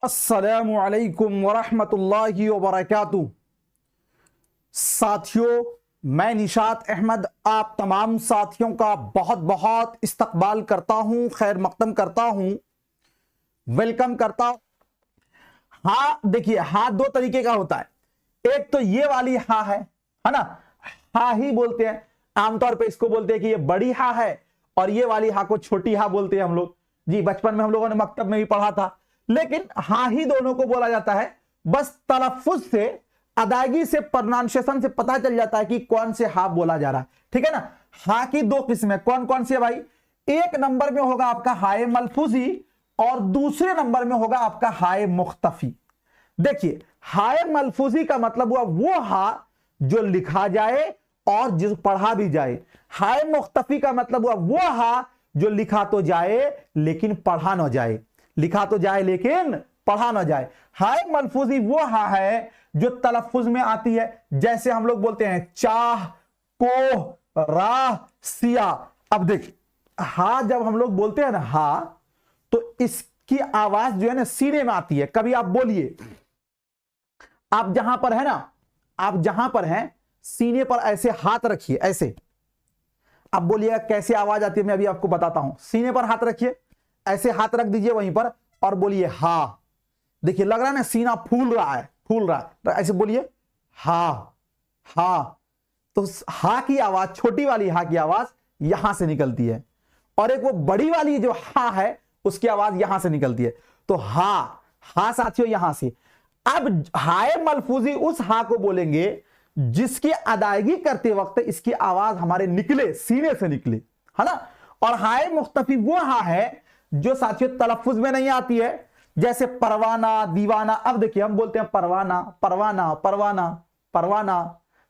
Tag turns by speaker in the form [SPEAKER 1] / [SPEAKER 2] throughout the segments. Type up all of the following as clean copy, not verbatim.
[SPEAKER 1] अस्सलामु अलैकुम वरहमतुल्लाहि वबरकातुहू। साथियों, मैं निशात अहमद आप तमाम साथियों का बहुत बहुत इस्तकबाल करता हूं, खैर मकदम करता हूं, वेलकम करता हूं। हाँ देखिए, हा दो तरीके का होता है। एक तो ये वाली हा है ना, हा ही बोलते हैं आमतौर पे, इसको बोलते हैं कि ये बड़ी हा है, और ये वाली हा को छोटी हा बोलते हैं हम लोग। जी बचपन में हम लोगों ने मकतब में भी पढ़ा था। लेकिन हा ही दोनों को बोला जाता है, बस तलफ्फुज से, अदायगी से, प्रोनाउंसिएशन से पता चल जाता है कि कौन से हा बोला जा रहा है। ठीक है ना। हा की दो किस्में कौन कौन सी है भाई? एक नंबर में होगा आपका हाय मलफूजी और दूसरे नंबर में होगा आपका हाय मुख्तफी। देखिए, हाय मलफूजी का मतलब हुआ वो हा जो लिखा जाए और जिस पढ़ा भी जाए। हाय मुख्तफी का मतलब हुआ वो हा जो लिखा तो जाए लेकिन पढ़ा ना जाए, लिखा तो जाए लेकिन पढ़ा ना जाए। हाय मलफूजी वो हा है जो तलफ्फुज में आती है, जैसे हम लोग बोलते हैं चाह, कोह, राह, सिया। अब देखिए, हा जब हम लोग बोलते हैं ना हा, तो इसकी आवाज जो है ना सीने में आती है। कभी आप बोलिए, आप जहां पर है ना, आप जहां पर हैं सीने पर ऐसे हाथ रखिए, ऐसे। अब बोलिएगा कैसे आवाज आती है, मैं अभी आपको बताता हूं। सीने पर हाथ रखिए, ऐसे हाथ रख दीजिए वहीं पर और बोलिए हा। देखिए लग रहा है ना सीना फूल रहा है, फूल रहा है, तो ऐसे बोलिए हा हा। तो हा की आवाज, छोटी वाली हा की आवाज यहां से निकलती है, और एक वो बड़ी वाली जो हा है उसकी आवाज यहां से निकलती है। तो हा, हा साथियों यहां से। अब हाय मलफूजी उस हा को बोलेंगे जिसकी अदायगी करते वक्त इसकी आवाज हमारे निकले, सीने से निकले, है ना। और हाय मुख्तफी वो हा है जो साथियों तलफ्फुज में नहीं आती है, जैसे परवाना, दीवाना। अब देखिए हम बोलते हैं परवाना, परवाना, परवाना, परवाना,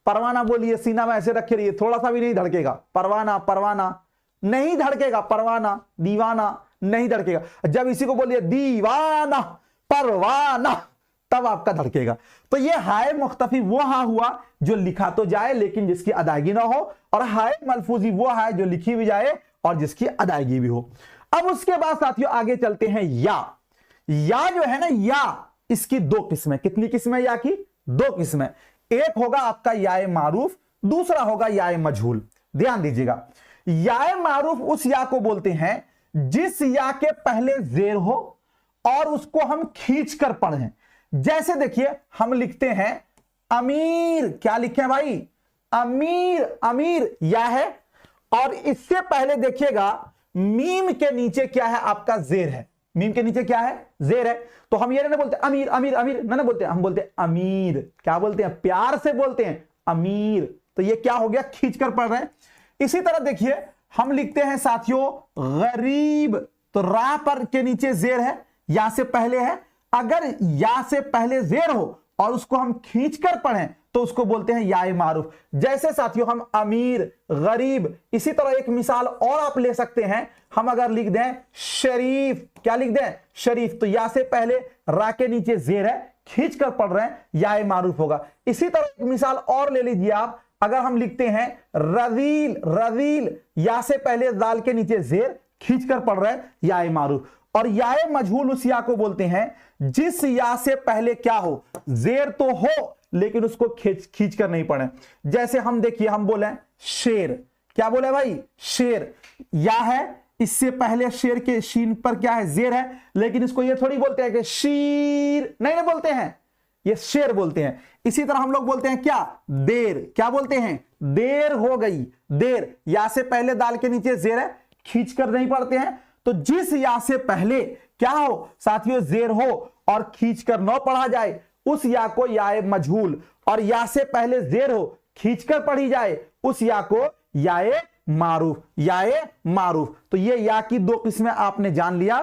[SPEAKER 1] परवाना बोलिए, सीना में ऐसे रखे रहिए, थोड़ा सा भी नहीं धड़केगा। परवाना, परवाना नहीं धड़केगा, परवाना, दीवाना नहीं धड़केगा। जब इसी को बोलिए दीवाना, परवाना, तब आपका धड़केगा। तो ये हाय मुख्तफी वो हा हुआ जो लिखा तो जाए लेकिन जिसकी अदायगी ना हो, और हाय मलफूजी वो है जो लिखी भी जाए और जिसकी अदायगी भी हो। अब उसके बाद साथियों आगे चलते हैं या। या जो है ना, या इसकी दो किस्में। कितनी किस्में या की? दो किस्में। एक होगा आपका याए मारूफ, दूसरा होगा याए मजहूल। ध्यान दीजिएगा, याए मारूफ उस या को बोलते हैं जिस या के पहले जेर हो और उसको हम खींच कर पढ़ें। जैसे देखिए हम लिखते हैं अमीर, क्या लिखे हैं भाई? अमीर, अमीर या है, और इससे पहले देखिएगा मीम के नीचे क्या है आपका? जेर है। मीम के नीचे क्या है? जेर है। तो हम ये नहीं बोलते अमीर अमीर अमीर, ना बोलते, हम बोलते अमीर। क्या बोलते हैं? प्यार से बोलते हैं अमीर। तो ये क्या हो गया? खींच कर पढ़ रहे हैं। इसी तरह देखिए हम लिखते हैं साथियों गरीब, तो रा पर के नीचे जेर है, या से पहले है। अगर या से पहले जेर हो और उसको हम खींच कर पढ़ें तो उसको बोलते हैं याए मारूफ। जैसे साथियों हम अमीर, गरीब। इसी तरह एक मिसाल और आप ले सकते हैं, हम अगर लिख दें शरीफ, क्या लिख दें? शरीफ। तो या से पहले रा के नीचे जेर है, खींच कर पढ़ रहे हैं, याए मारूफ होगा। इसी तरह एक मिसाल और ले लीजिए आप, अगर हम लिखते हैं रजील, रजील, या से पहले दाल के नीचे जेर, खींच कर पढ़ रहे हैं, याए मारूफ। और याए मजहूल उस या को बोलते हैं जिस या से पहले क्या हो? जेर तो हो लेकिन उसको खींच कर नहीं पढ़े। जैसे हम देखिए हम बोले शेर, क्या बोले भाई? शेर, या है, इससे पहले शेर के शीन पर क्या है? जेर है, लेकिन इसको ये थोड़ी बोलते हैं कि शीर, नहीं बोलते हैं, ये शेर बोलते हैं। इसी तरह हम लोग बोलते हैं क्या? देर, क्या बोलते हैं? देर हो गई, देर, या से पहले दाल के नीचे जेर है, खींच कर नहीं पढ़ते हैं। तो जिस या से पहले क्या हो साथियों? जेर हो और खींच कर न पढ़ा जाए उस या को याए मजहूल, और या से पहले जेर हो खींच कर पढ़ी जाए उस या को याए मारूफ, याए मारूफ। तो ये या की दो किस्में आपने जान लिया।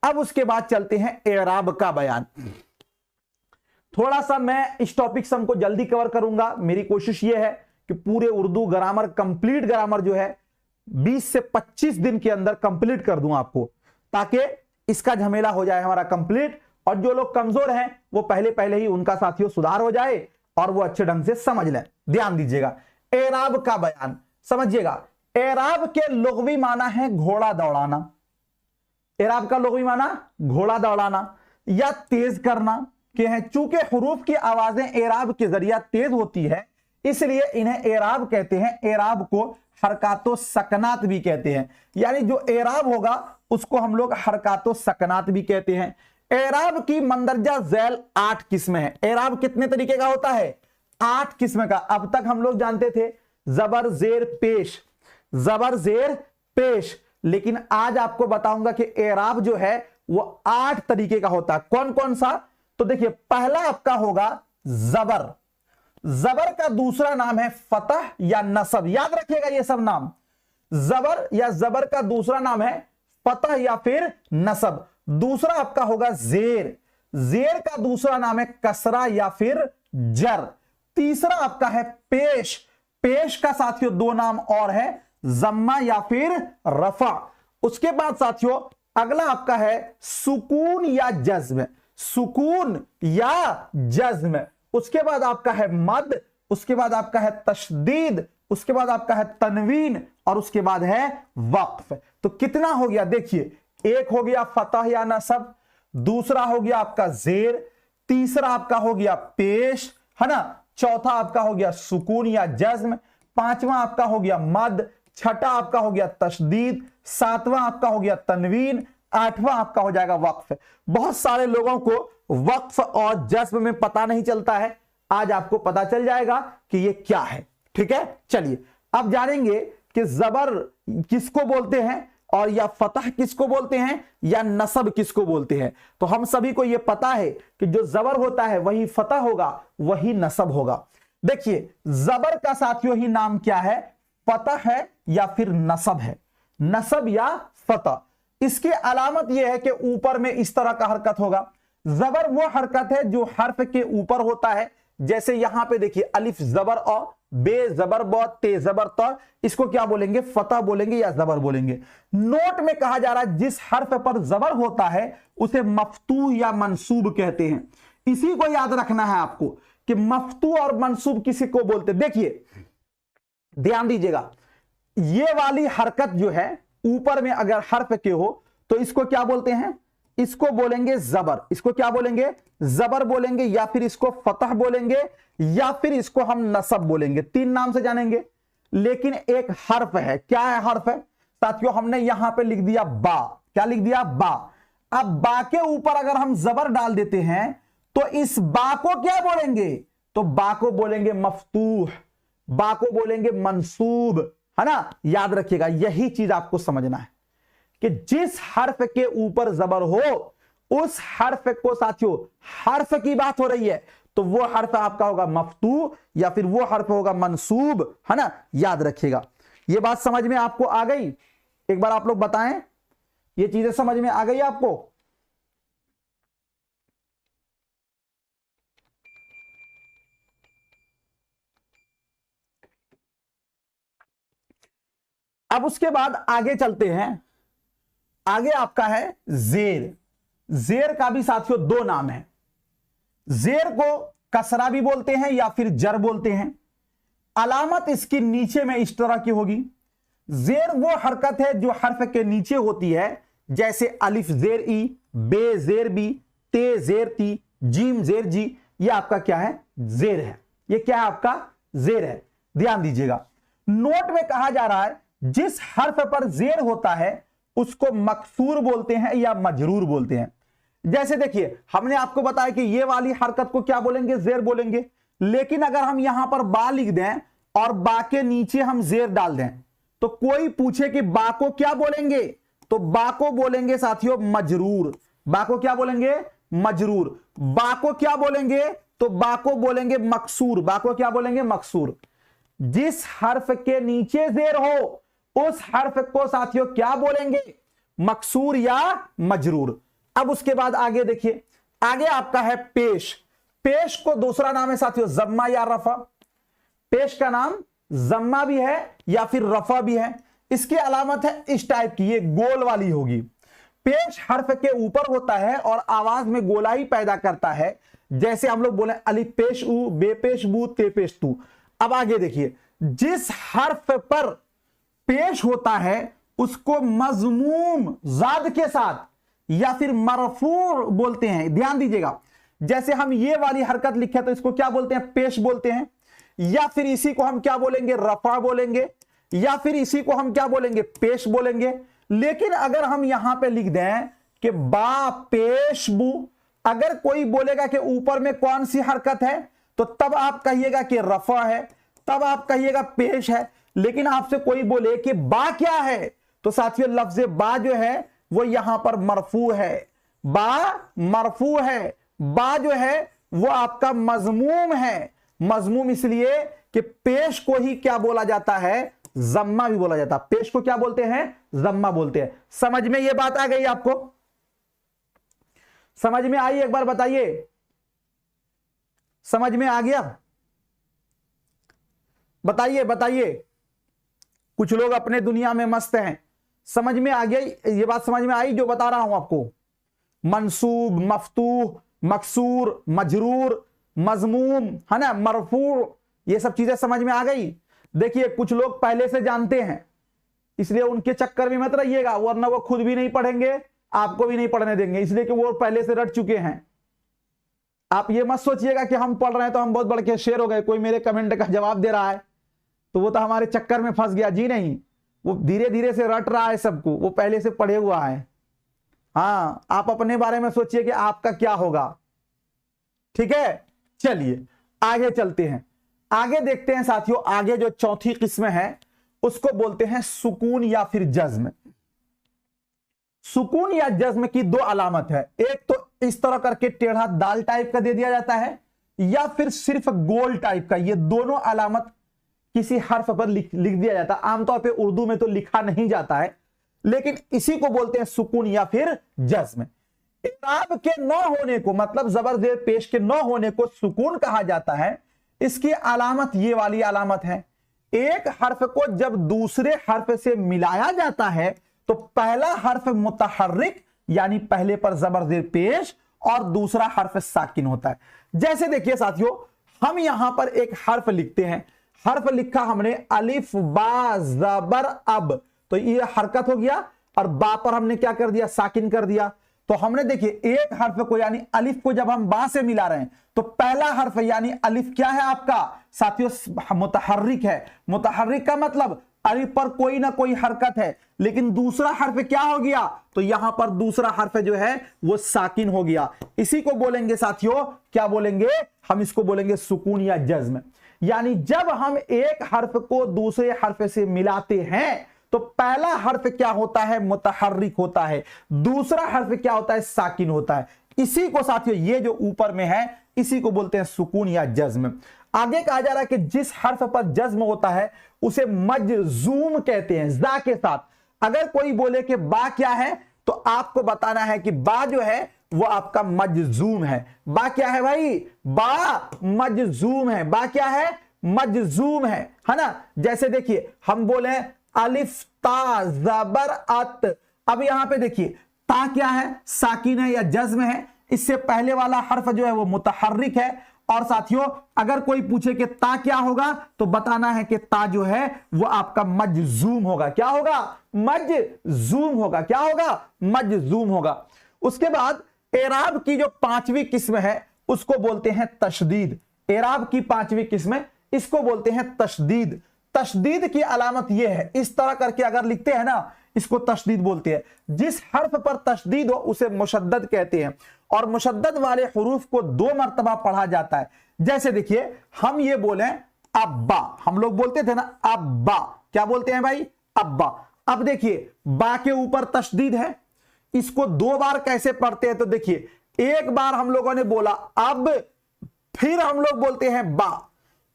[SPEAKER 1] अब उसके बाद चलते हैं एराब का बयान। थोड़ा सा मैं इस टॉपिक से हमको जल्दी कवर करूंगा। मेरी कोशिश यह है कि पूरे उर्दू ग्रामर, कंप्लीट ग्रामर जो है 20 से 25 दिन के अंदर कंप्लीट कर दूं आपको, ताकि इसका झमेला हो जाए हमारा कंप्लीट, और जो लोग कमजोर हैं वो पहले पहले ही उनका साथियों सुधार हो जाए और वो अच्छे ढंग से समझ लें। ध्यान दीजिएगा, एराब का बयान समझिएगा। एराब के लुग़वी माना है घोड़ा दौड़ाना। एराब का लुग़वी माना घोड़ा दौड़ाना। या तेज करना के हैं। चूंकि हुरूफ की आवाजें एराब के जरिए तेज होती है, इसलिए इन्हें एराब कहते हैं। एराब को हरकातो सकनात भी कहते हैं, यानी जो एराब होगा उसको हम लोग हरकातो सकनात भी कहते हैं। एराब की मंदरजा झैल 8 किस्में हैं। एराब कितने तरीके का होता है? 8 किस्म का। अब तक हम लोग जानते थे जबर जेर पेश, जबर जेर पेश, लेकिन आज आपको बताऊंगा कि एराब जो है वो 8 तरीके का होता है। कौन कौन सा? तो देखिए, पहला आपका होगा जबर। जबर का दूसरा नाम है फतह या नसब। याद रखिएगा ये सब नाम। जबर या जबर का दूसरा नाम है फतह या फिर नसब। दूसरा आपका होगा जेर। जेर का दूसरा नाम है कसरा या फिर जर। तीसरा आपका है पेश। पेश का साथियों 2 नाम और है, जम्मा या फिर रफा। उसके बाद साथियों अगला आपका है सुकून या जज्म। सुकून या जज्म। उसके बाद आपका है मद। उसके बाद आपका है तशदीद। उसके बाद आपका है तनवीन और उसके बाद है वक्फ। तो कितना हो गया? देखिए, एक हो गया फतह या नसब, दूसरा हो गया आपका जेर, तीसरा आपका हो गया पेश, है ना, चौथा आपका हो गया सुकून या जज्म, पांचवा आपका हो गया मद, छठा आपका हो गया तशदीद, सातवां आपका हो गया तनवीन, आठवां आपका हो जाएगा वक्फ। बहुत सारे लोगों को वक्फ और जज्म में पता नहीं चलता है, आज आपको पता चल जाएगा कि ये क्या है। ठीक है, चलिए अब जानेंगे कि जबर किसको बोलते हैं और या फतह किसको बोलते हैं या नसब किसको बोलते हैं। तो हम सभी को यह पता है कि जो जबर होता है वही फतह होगा, वही नसब होगा। देखिए, जबर का साथियों ही नाम क्या है? फतह है या फिर नसब है, नसब या फतह। इसकी अलामत यह है कि ऊपर में इस तरह का हरकत होगा। जबर वो हरकत है जो हर्फ के ऊपर होता है। जैसे यहां पे देखिए, अलिफ जबर अ, बे जबर ब, ते जबर त, इसको क्या बोलेंगे? फतह बोलेंगे या जबर बोलेंगे। नोट में कहा जा रहा है जिस हर्फ पर जबर होता है उसे मफ्तूह या मंसूब कहते हैं। इसी को याद रखना है आपको कि मफ्तूह और मंसूब किसी को बोलते। देखिए ध्यान दीजिएगा, ये वाली हरकत जो है ऊपर में अगर हर्फ के हो तो इसको क्या बोलते हैं? इसको बोलेंगे जबर। इसको क्या बोलेंगे? जबर बोलेंगे, या फिर इसको फतह बोलेंगे, या फिर इसको हम नसब बोलेंगे। 3 नाम से जानेंगे। लेकिन एक हर्फ है। क्या है हर्फ? है साथियों, हमने यहां पे लिख दिया बा। क्या लिख दिया? बा। अब बा के ऊपर अगर हम जबर डाल देते हैं तो इस बा को क्या बोलेंगे? तो बा को बोलेंगे मफ्तूह, बा को बोलेंगे मंसूब, है ना। याद रखिएगा, यही चीज आपको समझना है कि जिस हर्फ के ऊपर जबर हो उस हर्फ को साथियों, हर्फ की बात हो रही है तो वो हर्फ आपका होगा मफ्तूह या फिर वो हर्फ होगा मंसूब, है ना। याद रखिएगा। ये बात समझ में आपको आ गई? एक बार आप लोग बताएं, ये चीजें समझ में आ गई आपको? अब उसके बाद आगे चलते हैं। आगे आपका है जेर। जेर का भी साथियों 2 नाम है। जेर को कसरा भी बोलते हैं या फिर जर बोलते हैं। अलामत इसकी नीचे में इस तरह की होगी। जेर वो हरकत है जो हर्फ के नीचे होती है, जैसे अलिफ जेर ई, बे जेर बी, ते जेर ती, जीम जेर जी। ये आपका क्या है? जेर है। ये क्या है? आपका जेर है। ध्यान दीजिएगा, नोट में कहा जा रहा है जिस हर्फ पर जेर होता है उसको मकसूर बोलते हैं या मजरूर बोलते हैं। जैसे देखिए, हमने आपको बताया कि ये वाली हरकत को क्या बोलेंगे? जेर बोलेंगे। लेकिन अगर हम यहां पर बा लिख दें और बा के नीचे हम जेर डाल दें तो कोई पूछे कि बा को क्या बोलेंगे, तो बा को बोलेंगे साथियों मजरूर। बा को क्या बोलेंगे? मजरूर। बा को क्या बोलेंगे? तो बा को बोलेंगे मकसूर। बा को क्या बोलेंगे? मकसूर। जिस हर्फ के नीचे जेर हो उस हर्फ को साथियों क्या बोलेंगे? मकसूर या मजरूर। अब उसके बाद आगे देखिए, आगे आपका है पेश। पेश को दूसरा नाम है साथियों जम्मा या रफा। पेश का नाम जम्मा भी है या फिर रफा भी है। इसकी अलामत है इस टाइप की, ये गोल वाली होगी। पेश हर्फ के ऊपर होता है और आवाज में गोलाई पैदा करता है। जैसे हम लोग बोले अलिफ पेश ऊ, बे पेश बू, ते पेश तू। अब आगे देखिए, जिस हर्फ पर पेश होता है उसको मजमूम जाद के साथ या फिर मरफू बोलते हैं। ध्यान दीजिएगा, जैसे हम ये वाली हरकत लिखे तो इसको क्या बोलते हैं, पेश बोलते हैं, या फिर इसी को हम क्या बोलेंगे, रफा बोलेंगे, या फिर इसी को हम क्या बोलेंगे, पेश बोलेंगे। लेकिन अगर हम यहां पे लिख दें कि बा पेश बू, अगर कोई बोलेगा कि ऊपर में कौन सी हरकत है तो तब आप कहिएगा कि रफा है, तब आप कहिएगा पेश है। लेकिन आपसे कोई बोले कि बा क्या है तो साथियों लफ्ज बा जो है वो यहां पर मरफू है, बा मरफू है, बा जो है वो आपका मजमूम है। मजमूम इसलिए कि पेश को ही क्या बोला जाता है, जम्मा भी बोला जाता है। पेश को क्या बोलते हैं, जम्मा बोलते हैं। समझ में ये बात आ गई आपको, समझ में आई, एक बार बताइए, समझ में आ गया, बताइए बताइए। कुछ लोग अपने दुनिया में मस्त हैं, समझ में आ गया ये बात, समझ में आई जो बता रहा हूं आपको। मंसूब, मफतूह, मकसूर, मजरूर, मजमूम, है ना, मरफू, ये सब चीजें समझ में आ गई। देखिए कुछ लोग पहले से जानते हैं, इसलिए उनके चक्कर में मत रहिएगा, वरना वो खुद भी नहीं पढ़ेंगे, आपको भी नहीं पढ़ने देंगे, इसलिए कि वो पहले से रट चुके हैं। आप ये मत सोचिएगा कि हम पढ़ रहे हैं तो हम बहुत बड़े के शेर हो गए, कोई मेरे कमेंट का जवाब दे रहा है तो वो तो हमारे चक्कर में फंस गया। जी नहीं, वो धीरे धीरे से रट रहा है सबको, वो पहले से पढ़े हुआ है। हाँ, आप अपने बारे में सोचिए कि आपका क्या होगा। ठीक है, चलिए आगे चलते हैं, आगे देखते हैं साथियों। आगे जो चौथी किस्म है उसको बोलते हैं सुकून या फिर जज्म। सुकून या जज्म की दो अलामत है, एक तो इस तरह करके टेढ़ा दाल टाइप का दे दिया जाता है, या फिर सिर्फ गोल टाइप का। ये दोनों अलामत किसी हर्फ पर लिख दिया जाता है। आमतौर पे उर्दू में तो लिखा नहीं जाता है, लेकिन इसी को बोलते हैं सुकून या फिर जज्म। इराब के न होने को, मतलब जबर जेर पेश के न होने को सुकून कहा जाता है। इसकी अलामत ये वाली अलामत है, एक हर्फ को जब दूसरे हर्फ से मिलाया जाता है तो पहला हर्फ मुतहर्रिक यानी पहले पर जबर जेर पेश और दूसरा हर्फ साकिन होता है। जैसे देखिए साथियों, हम यहां पर एक हर्फ लिखते हैं, हर्फ लिखा हमने अलिफ बा जबर अब, तो ये हरकत हो गया, और बा पर हमने क्या कर दिया, साकिन कर दिया। तो हमने देखिए एक हर्फ को यानी अलिफ को जब हम बा से मिला रहे हैं तो पहला हर्फ यानी अलिफ क्या है आपका साथियों, मुतहर्रिक है। मुतहर्रिक का मतलब अलिफ पर कोई ना कोई हरकत है, लेकिन दूसरा हर्फ क्या हो गया, तो यहां पर दूसरा हर्फ जो है वो साकिन हो गया। इसी को बोलेंगे साथियों, क्या बोलेंगे, हम इसको बोलेंगे सुकून या जज्म। यानी जब हम एक हर्फ को दूसरे हर्फ से मिलाते हैं तो पहला हर्फ क्या होता है, मुतहर्रिक होता है, दूसरा हर्फ क्या होता है, साकिन होता है। इसी को साथियों, ये जो ऊपर में है इसी को बोलते हैं सुकून या जज्म। आगे कहा जा रहा है कि जिस हर्फ पर जज्म होता है उसे मजजूम कहते हैं, जा के साथ। अगर कोई बोले कि बा क्या है तो आपको बताना है कि बा जो है वो आपका मजजूम है। बा क्या है भाई, बा मजजूम है, बा क्या है, मजजूम है ना। जैसे देखिए हम बोले अलिफ ता जबर अत, अब यहां पे देखिए ता क्या है, साकिन है या जज्म है। इससे पहले वाला हर्फ जो है वो मुतहर्रिक है। और साथियों अगर कोई पूछे कि ता क्या होगा तो बताना है कि ता जो है वो आपका मजजूम होगा। क्या होगा, मजजूम होगा। क्या होगा, मजजूम होगा। उसके बाद एराब की जो पांचवी किस्म है उसको बोलते हैं तशदीद। एराब की पांचवी किस्म इसको बोलते हैं तशदीद। तशदीद की अलामत यह है, इस तरह करके अगर लिखते हैं ना इसको तशदीद बोलते हैं। जिस हर्फ पर तशदीद हो उसे मुशद्दद कहते हैं, और मुशद्दद वाले हुरूफ को 2 मर्तबा पढ़ा जाता है। जैसे देखिए हम ये बोले अब्बा, हम लोग बोलते थे ना अब्बा, क्या बोलते हैं भाई, अब्बा। अब देखिए बा के ऊपर तशदीद है, इसको 2 बार कैसे पढ़ते हैं, तो देखिए एक बार हम लोगों ने बोला अब, फिर हम लोग बोलते हैं बा।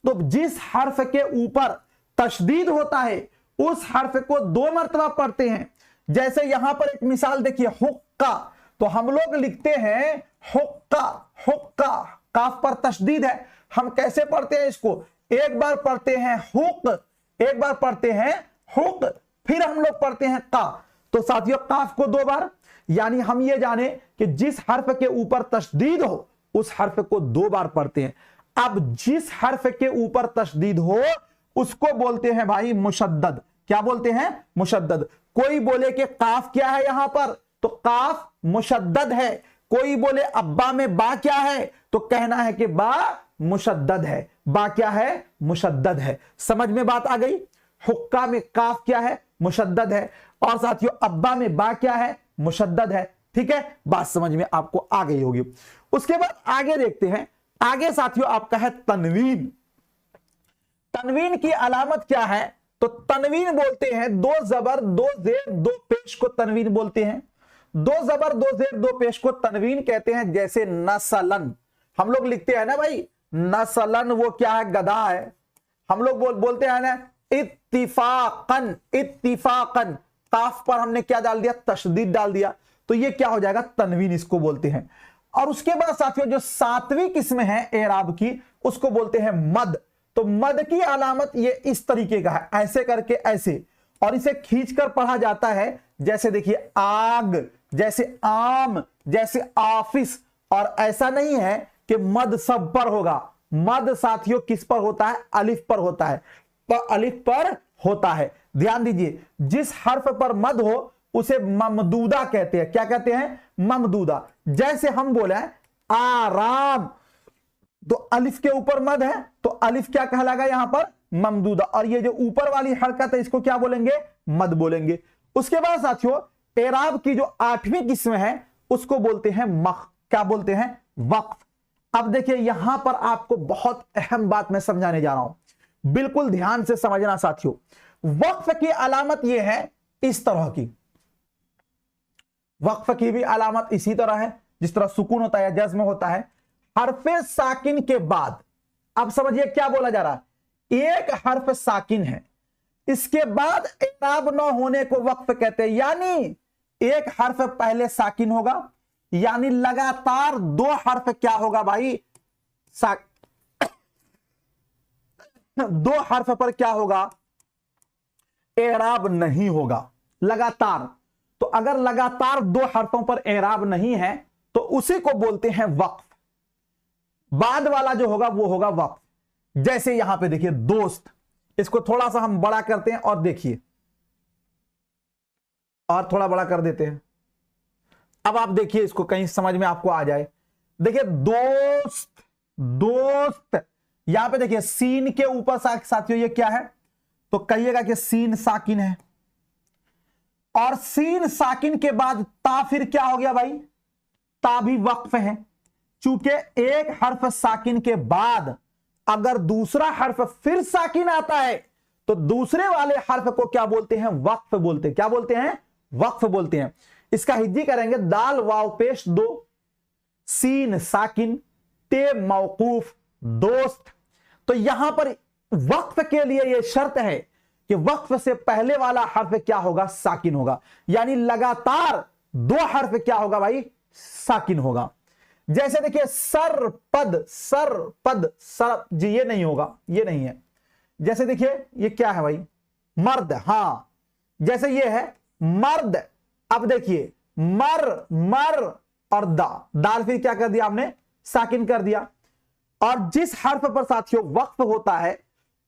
[SPEAKER 1] तो जिस हर्फ के ऊपर तशदीद होता है उस हर्फ को 2 मर्तबा पढ़ते हैं। जैसे यहां पर एक मिसाल देखिए हुक्का, तो हम लोग लिखते हैं हुक्का, हुक्का, काफ पर तशदीद है, हम कैसे पढ़ते हैं इसको, एक बार पढ़ते हैं हुक, एक बार पढ़ते हैं हुक, फिर हम लोग पढ़ते हैं का। तो साथियों काफ को 2 बार, यानी हम ये जाने कि जिस हर्फ के ऊपर तशदीद हो उस हर्फ को 2 बार पढ़ते हैं। अब जिस हर्फ के ऊपर तशदीद हो उसको बोलते हैं भाई मुशद्दद। क्या बोलते हैं, मुशद्दद। कोई बोले कि काफ क्या है यहां पर, तो काफ मुशद्दद है। कोई बोले अब्बा में बा क्या है, तो कहना है कि बा मुशद्दद है। बा क्या है, मुशद्दद है। समझ में बात आ गई। हुक्का में काफ क्या है, मुशद्दद है। और साथियों अब्बा में बा क्या है, मुशद्दद है। ठीक है, बात समझ में आपको आ गई होगी। उसके बाद आगे देखते हैं। आगे साथियों आपका है तनवीन। तनवीन की अलामत क्या है, तो तनवीन बोलते हैं दो जबर दो जेर दो पेश को तनवीन बोलते हैं। दो जबर दो जेर दो पेश को तनवीन कहते हैं। जैसे नसलन, हम लोग लिखते हैं ना भाई, नसलन वो क्या है, गधा है। हम लोग बोलते हैं ना इत्तिफाकन, इत्तिफाकन, काफ पर हमने क्या डाल दिया, तशदीद डाल दिया, तो ये क्या हो जाएगा, तनवीन इसको बोलते हैं। और उसके बाद साथियों जो सातवीं किस्म है एराब की, उसको बोलते हैं मद। तो मद की अलामत ये इस तरीके का है, ऐसे करके ऐसे, और इसे खींचकर पढ़ा जाता है। जैसे देखिए आग, जैसे आम, जैसे ऑफिस। और ऐसा नहीं है कि मद सब पर होगा। मद साथियों किस पर होता है, अलिफ पर होता है, अलिफ पर होता है। ध्यान दीजिए, जिस हर्फ पर मद हो उसे ममदूदा कहते हैं। क्या कहते हैं, ममदूदा। जैसे हम बोले आराम, तो अलिफ के ऊपर मद है, तो अलिफ क्या कहलाएगा यहां पर, ममदूदा। और ये जो ऊपर वाली हरकत है इसको क्या बोलेंगे, मद बोलेंगे। उसके बाद साथियों एराब की जो आठवीं किस्म है उसको बोलते हैं क्या बोलते हैं, वक्फ। अब देखिए यहां पर आपको बहुत अहम बात मैं समझाने जा रहा हूं, बिल्कुल ध्यान से समझना साथियों। वक्फ की अलामत यह है इस तरह की। वक्फ की भी अलामत इसी तरह है जिस तरह सुकून होता है, जज्म होता है। हरफे साकिन के बाद, अब समझिए क्या बोला जा रहा है, एक हर्फ साकिन है, इसके बाद एराब न होने को वक्फ कहते हैं। यानी एक हर्फ पहले साकिन होगा, यानी लगातार दो हर्फ क्या होगा भाई, दो हर्फ पर क्या होगा, एराब नहीं होगा लगातार। तो अगर लगातार दो हर्फों पर एराब नहीं है तो उसी को बोलते हैं वक्फ। बाद वाला जो होगा वो होगा वक्फ। जैसे यहां पे देखिए दोस्त, इसको थोड़ा सा हम बड़ा करते हैं और देखिए, और थोड़ा बड़ा कर देते हैं। अब आप देखिए इसको कहीं समझ में आपको आ जाए। देखिए दोस्त, दोस्त, यहां पे देखिए सीन के ऊपर साथियों ये क्या है, तो कहिएगा कि सीन साकिन है। और सीन साकिन के बाद ता फिर क्या हो गया भाई, ता भी वक्फ है। चूंकि एक हर्फ साकिन के बाद अगर दूसरा हर्फ फिर साकिन आता है तो दूसरे वाले हर्फ को क्या बोलते हैं, वक्फ बोलते हैं। क्या बोलते हैं, वक्फ बोलते हैं। इसका हिज्जी करेंगे, दाल वाव पेश दो, सीन साकिन, ते मौकूफ, दोस्त। तो यहां पर वक्फ के लिए यह शर्त है कि वक्फ से पहले वाला हर्फ क्या होगा, साकिन होगा। यानी लगातार दो हर्फ क्या होगा भाई, साकिन होगा। जैसे देखिए सर पद, सर पद, सर जी ये नहीं होगा, ये नहीं है। जैसे देखिए ये क्या है भाई, मर्द, हां जैसे ये है मर्द। अब देखिए मर, मर और दाल फिर क्या कर दिया आपने, साकिन कर दिया। और जिस हर्फ पर साथियों वक्फ होता है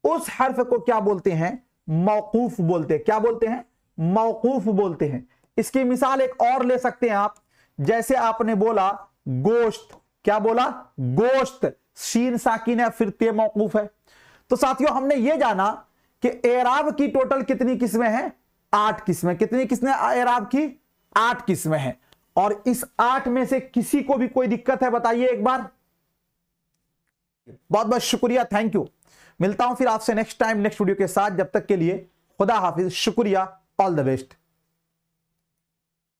[SPEAKER 1] उस हर्फ को क्या बोलते हैं, मौकूफ बोलते हैं। क्या बोलते हैं, मौकूफ बोलते हैं। इसकी मिसाल एक और ले सकते हैं आप। जैसे आपने बोला गोश्त, क्या बोला, गोश्त, शीन साकिन है फिर ते मौकूफ है। तो साथियों हमने ये जाना कि एराब की टोटल कितनी किस्में हैं, 8 किस्में। कितनी किस्में एराब की, 8 किस्में हैं। और इस 8 में से किसी को भी कोई दिक्कत है बताइए एक बार। बहुत बहुत शुक्रिया, थैंक यू। मिलता हूं फिर आपसे नेक्स्ट टाइम नेक्स्ट वीडियो के साथ। जब तक के लिए खुदा हाफिज, शुक्रिया, ऑल द बेस्ट।